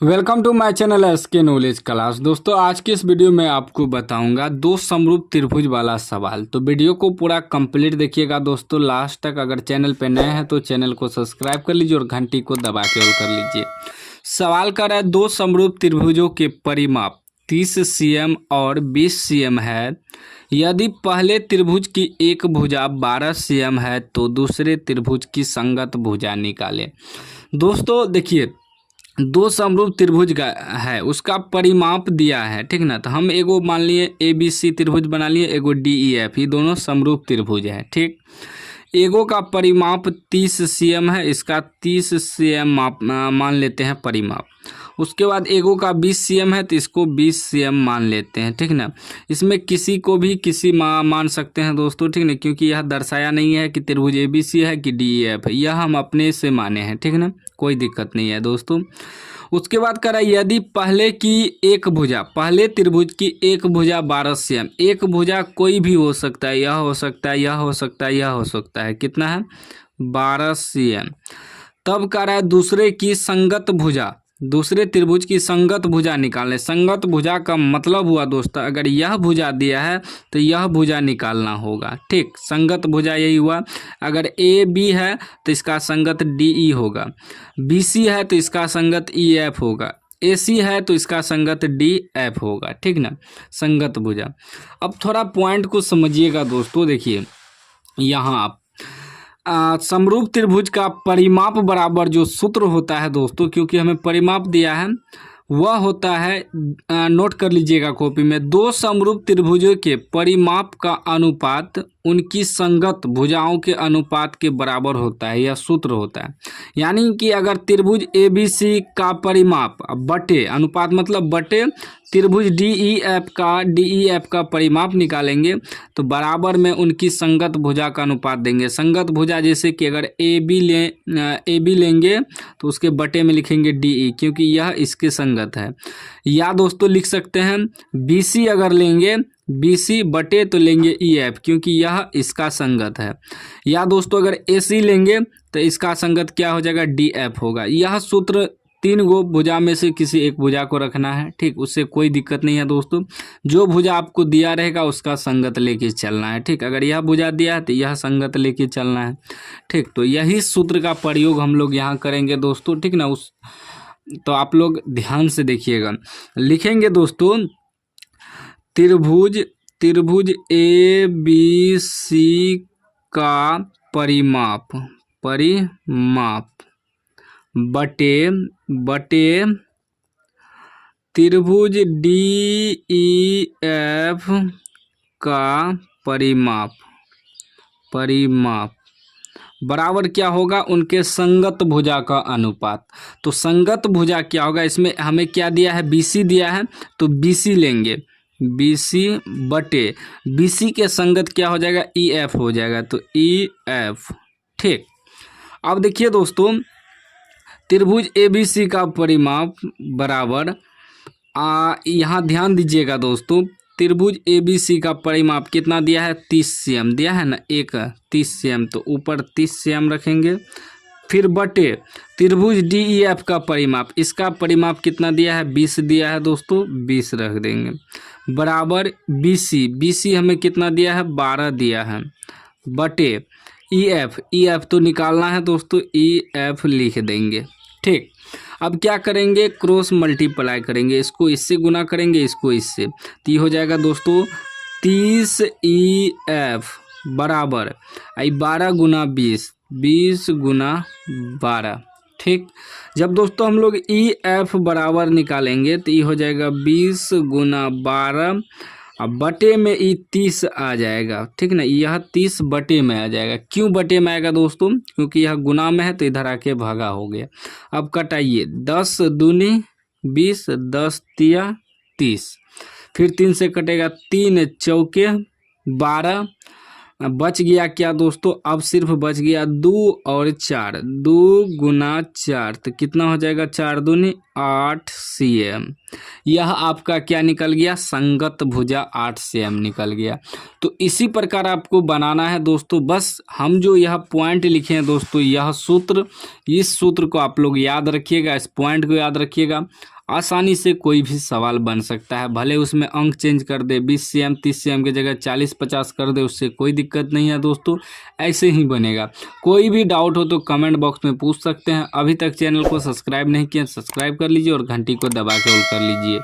Welcome to my channel SK knowledge class. दोस्तों आज की इस वीडियो में आपको बताऊंगा दो समरूप त्रिभुज वाला सवाल। तो वीडियो को पूरा कंप्लीट देखिएगा दोस्तों लास्ट तक। अगर चैनल पे नए हैं तो चैनल को सब्सक्राइब कर लीजिए और घंटी को दबा के ऑल कर लीजिए। सवाल कर रहा है दो समरूप त्रिभुजों के परिमाप 30 cm और 20 cm है। यदि पहले त्रिभुज की एक भुजा 12 cm है तो दूसरे त्रिभुज की संगत भुजा निकालें। दोस्तों देखिए, दो समरूप त्रिभुज का है, उसका परिमाप दिया है, ठीक ना। तो हम एगो मान लिए ABC त्रिभुज बना लिए, एगो DEF, ये दोनों समरूप त्रिभुज है, ठीक। एगो का परिमाप 30 cm है, इसका 30 cm मान लेते हैं परिमाप। उसके बाद एगो का 20 cm है तो इसको 20 cm मान लेते हैं, ठीक ना। इसमें किसी को भी किसी मान सकते हैं दोस्तों, ठीक ना, क्योंकि यह दर्शाया नहीं है कि त्रिभुज ABC है कि DEF है, यह हम अपने से माने हैं, ठीक ना, कोई दिक्कत नहीं है दोस्तों। उसके बाद करा यदि पहले त्रिभुज की एक भुजा 12 cm, एक भुजा कोई भी हो सकता है, यह हो सकता है, यह हो सकता है, यह हो सकता है, कितना है 12 cm। तब कह रहा है दूसरे त्रिभुज की संगत भुजा निकालें। संगत भुजा का मतलब हुआ दोस्तों, अगर यह भुजा दिया है तो यह भुजा निकालना होगा, ठीक। संगत भुजा यही हुआ, अगर AB है तो इसका संगत DE होगा, BC है तो इसका संगत EF होगा, AC है तो इसका संगत DF होगा, ठीक ना, संगत भुजा। अब थोड़ा पॉइंट को समझिएगा दोस्तों। देखिए यहाँ आप समरूप त्रिभुज का परिमाप बराबर जो सूत्र होता है दोस्तों, क्योंकि हमें परिमाप दिया है, वह होता है, नोट कर लीजिएगा कॉपी में, दो समरूप त्रिभुजों के परिमाप का अनुपात उनकी संगत भुजाओं के अनुपात के बराबर होता है, यह सूत्र होता है। यानी कि अगर त्रिभुज ABC का परिमाप बटे, अनुपात मतलब बटे, त्रिभुज DEF का परिमाप निकालेंगे तो बराबर में उनकी संगत भुजा का अनुपात देंगे। संगत भुजा जैसे कि अगर AB लेंगे तो उसके बटे में लिखेंगे DE, क्योंकि यह इसके संगत है। या दोस्तों लिख सकते हैं BC अगर लेंगे, BC बटे तो लेंगे EF, क्योंकि यह इसका संगत है। या दोस्तों अगर AC लेंगे तो इसका संगत क्या हो जाएगा, DF होगा। यह सूत्र तीन गो भुजा में से किसी एक भुजा को रखना है, ठीक, उससे कोई दिक्कत नहीं है दोस्तों। जो भुजा आपको दिया रहेगा उसका संगत लेके चलना है, ठीक। अगर यह भुजा दिया है तो यह संगत लेके चलना है, ठीक। तो यही सूत्र का प्रयोग हम लोग यहाँ करेंगे दोस्तों, ठीक ना। तो आप लोग ध्यान से देखिएगा, लिखेंगे दोस्तों त्रिभुज ABC का परिमाप बटे त्रिभुज DEF का परिमाप बराबर क्या होगा, उनके संगत भुजा का अनुपात। तो संगत भुजा क्या होगा, इसमें हमें क्या दिया है, BC दिया है तो BC लेंगे, BC बटे BC के संगत क्या हो जाएगा, EF हो जाएगा, तो EF, ठीक। अब देखिए दोस्तों, त्रिभुज ABC का परिमाप बराबर, यहाँ ध्यान दीजिएगा दोस्तों, त्रिभुज ABC का परिमाप कितना दिया है, 30 cm दिया है ना, एक 30 cm, तो ऊपर 30 cm रखेंगे। फिर बटे त्रिभुज DEF का परिमाप, इसका परिमाप कितना दिया है, 20 दिया है दोस्तों, 20 रख देंगे, बराबर BC हमें कितना दिया है, 12 दिया है, बटे EF तो निकालना है दोस्तों, EF लिख देंगे, ठीक। अब क्या करेंगे, क्रॉस मल्टीप्लाई करेंगे, इसको इससे गुना करेंगे, इसको इससे, तो ये हो जाएगा दोस्तों 30 EF बराबर 12 गुना 20 गुना 12, ठीक। जब दोस्तों हम लोग EF बराबर निकालेंगे तो ये हो जाएगा 20 गुना 12, अब बटे में 30 आ जाएगा, ठीक ना। यह 30 बटे में आ जाएगा। क्यों बटे में आएगा दोस्तों, क्योंकि यह गुना में है तो इधर आके भागा हो गया। अब कटाइए, 10 दूनी 20, 10 तिया 30, फिर 3 से कटेगा, 3 चौके 12, बच गया क्या दोस्तों, अब सिर्फ बच गया 2 और 4, 2 गुना 4 तो कितना हो जाएगा, 4 दूनी 8 cm। यह आपका क्या निकल गया, संगत भुजा 8 cm निकल गया। तो इसी प्रकार आपको बनाना है दोस्तों। बस हम जो यह पॉइंट लिखे हैं दोस्तों, यह सूत्र, इस सूत्र को आप लोग याद रखिएगा, इस पॉइंट को याद रखिएगा। आसानी से कोई भी सवाल बन सकता है, भले उसमें अंक चेंज कर दे, 20 cm 30 cm की जगह 40-50 कर दे, उससे कोई दिक्कत नहीं है दोस्तों, ऐसे ही बनेगा। कोई भी डाउट हो तो कमेंट बॉक्स में पूछ सकते हैं। अभी तक चैनल को सब्सक्राइब नहीं किया, सब्सक्राइब कर लीजिए और घंटी को दबा के ऑल कर लीजिए।